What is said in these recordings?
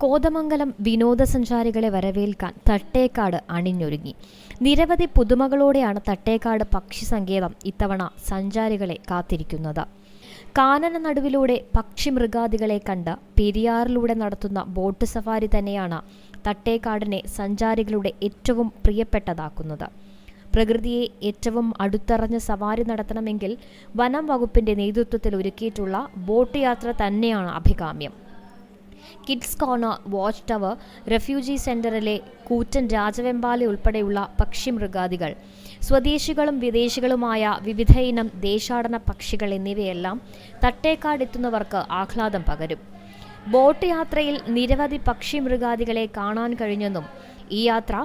കോതമംഗലം വിനോദസഞ്ചാരികളെ വരവേൽക്കാൻ തട്ടേക്കാട് അണിഞ്ഞൊരുങ്ങി. നിരവധി പുതുമകളോടെയാണ് തട്ടേക്കാട് പക്ഷി സങ്കേതം ഇത്തവണ സഞ്ചാരികളെ കാത്തിരിക്കുന്നത്. കാനന നടുവിലൂടെ പക്ഷിമൃഗാദികളെ കണ്ട് പെരിയാറിലൂടെ നടത്തുന്ന ബോട്ട് സഫാരി തന്നെയാണ് തട്ടേക്കാടിനെ സഞ്ചാരികളുടെ ഏറ്റവും പ്രിയപ്പെട്ടതാക്കുന്നത്. പ്രകൃതിയെ ഏറ്റവും അടുത്തറിഞ്ഞ് സവാരി നടത്തണമെങ്കിൽ വനം വകുപ്പിന്റെ നേതൃത്വത്തിൽ ഒരുക്കിയിട്ടുള്ള ബോട്ട് യാത്ര തന്നെയാണ് അഭികാമ്യം. Kids corner, watch tower, refugee സെന്ററിലെ കൂറ്റൻ രാജവെമ്പാല ഉൾപ്പെടെയുള്ള പക്ഷിമൃഗാദികൾ, സ്വദേശികളും വിദേശികളുമായ വിവിധ ഇനം ദേശാടന പക്ഷികൾ എന്നിവയെല്ലാം തട്ടേക്കാട് എത്തുന്നവർക്ക് ആഹ്ലാദം പകരും. ബോട്ട് യാത്രയിൽ നിരവധി പക്ഷിമൃഗാദികളെ കാണാൻ കഴിഞ്ഞെന്നും ഈ യാത്ര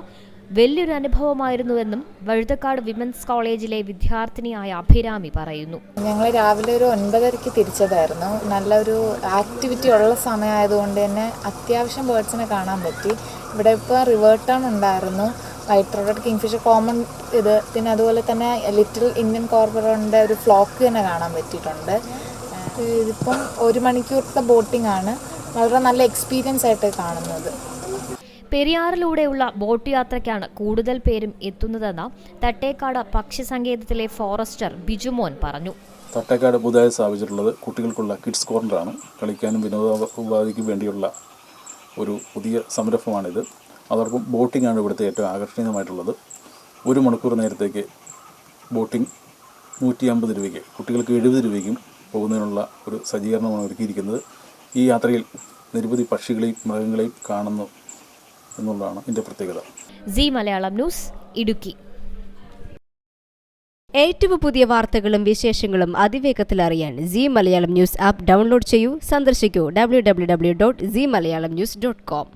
വലിയൊരു അനുഭവമായിരുന്നുവെന്നും വഴുതക്കാട് വിമൻസ് കോളേജിലെ വിദ്യാർത്ഥിനിയായ അഭിരാമി പറയുന്നു. ഞങ്ങൾ രാവിലെ ഒരു 9:30 തിരിച്ചതായിരുന്നു. നല്ലൊരു ആക്ടിവിറ്റി ഉള്ള സമയമായതുകൊണ്ട് തന്നെ അത്യാവശ്യം ബേർഡ്സിനെ കാണാൻ പറ്റി. ഇവിടെ ഇപ്പോൾ റിവർ ടേൺ ഉണ്ടായിരുന്നു, വൈറ്റ് ത്രോട്ടഡ് കിങ്ഫിഷർ കോമൺ പിന്നെ അതുപോലെ തന്നെ ലിറ്റിൽ ഇന്ത്യൻ കോർബറിൻ്റെ ഒരു ഫ്ലോക്ക് തന്നെ കാണാൻ പറ്റിയിട്ടുണ്ട്. ഇതിപ്പം 1 മണിക്കൂറത്തെ ബോട്ടിംഗ് ആണ്. വളരെ നല്ല എക്സ്പീരിയൻസ് ആയിട്ട് കാണുന്നത്. പെരിയാറിലൂടെയുള്ള ബോട്ട് യാത്രയ്ക്കാണ് കൂടുതൽ പേരും എത്തുന്നതെന്ന് തട്ടേക്കാട് പക്ഷി സങ്കേതത്തിലെ ഫോറസ്റ്റർ ബിജുമോൻ പറഞ്ഞു. തട്ടേക്കാട് പുതുതായി സ്ഥാപിച്ചിട്ടുള്ളത് കുട്ടികൾക്കുള്ള കിഡ്സ് കോർണറാണ്. കളിക്കാനും വിനോദോപാധിക്കും വേണ്ടിയുള്ള ഒരു പുതിയ സംരംഭമാണിത്. അതോടൊപ്പം ബോട്ടിംഗ് ആണ് ഇവിടുത്തെ ഏറ്റവും ആകർഷണീയമായിട്ടുള്ളത്. 1 മണിക്കൂർ നേരത്തേക്ക് ബോട്ടിംഗ് 150 രൂപയ്ക്ക്, കുട്ടികൾക്ക് 70 രൂപയ്ക്കും പോകുന്നതിനുള്ള ഒരു സജ്ജീകരണമാണ് ഒരുക്കിയിരിക്കുന്നത്. ഈ യാത്രയിൽ നിരവധി പക്ഷികളെയും മൃഗങ്ങളെയും കാണുന്നു എന്നുള്ളതാണ് ഇതിൻ്റെ പ്രത്യേകത. Zee Malayalam news, Idukki. ഏറ്റവും പുതിയ വാർത്തകളും വിശേഷങ്ങളും അതിവേഗത്തിൽ അറിയാൻ Zee Malayalam news app download ചെയ്യൂ. സന്ദർശിക്കൂ www.zeemalayalamnews.com.